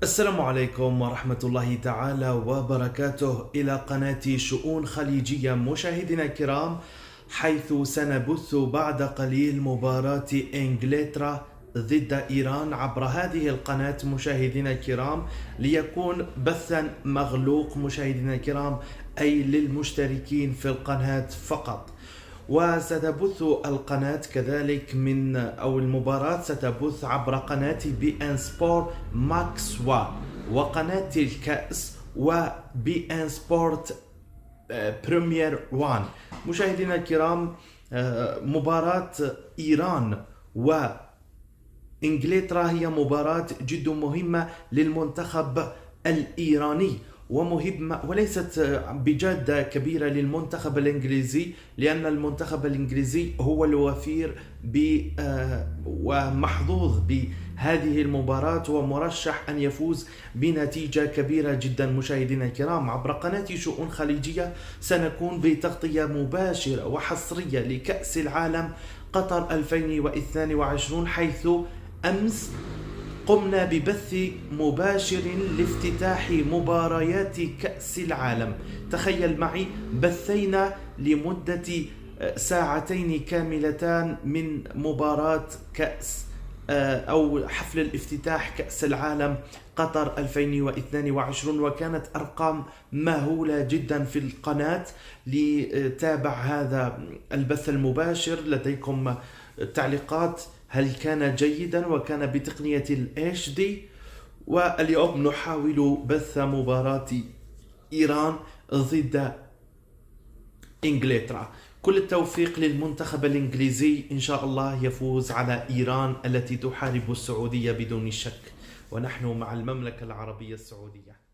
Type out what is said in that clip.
السلام عليكم ورحمة الله تعالى وبركاته إلى قناة شؤون خليجية مشاهدينا الكرام، حيث سنبث بعد قليل مباراة إنجلترا ضد إيران عبر هذه القناة مشاهدينا الكرام، ليكون بثا مغلوق مشاهدينا الكرام، أي للمشتركين في القناة فقط. وستبث القناة كذلك المباراة ستبث عبر قناة بي ان سبورت ماكس وقناة الكأس وبي ان سبورت بريمير 1. مشاهدينا الكرام، مباراة إيران وإنجلترا هي مباراة جد مهمة للمنتخب الإيراني، ومهمة وليست بجادة كبيرة للمنتخب الإنجليزي، لأن المنتخب الإنجليزي هو الوفير ومحظوظ بهذه المباراة ومرشح أن يفوز بنتيجة كبيرة جدا. مشاهدينا الكرام، عبر قناة شؤون خليجية سنكون بتغطية مباشرة وحصرية لكأس العالم قطر 2022، حيث أمس قمنا ببث مباشر لافتتاح مباريات كأس العالم. تخيل معي، بثينا لمدة ساعتين كاملتان من مباراة كأس أو حفل الافتتاح كأس العالم قطر 2022، وكانت أرقام مهولة جدا في القناة. لتابع هذا البث المباشر، لديكم تعليقات هل كان جيدا وكان بتقنية ال HD؟ واليوم نحاول بث مباراة إيران ضد إنجلترا. كل التوفيق للمنتخب الإنجليزي، إن شاء الله يفوز على إيران التي تحارب السعودية بدون شك، ونحن مع المملكة العربية السعودية.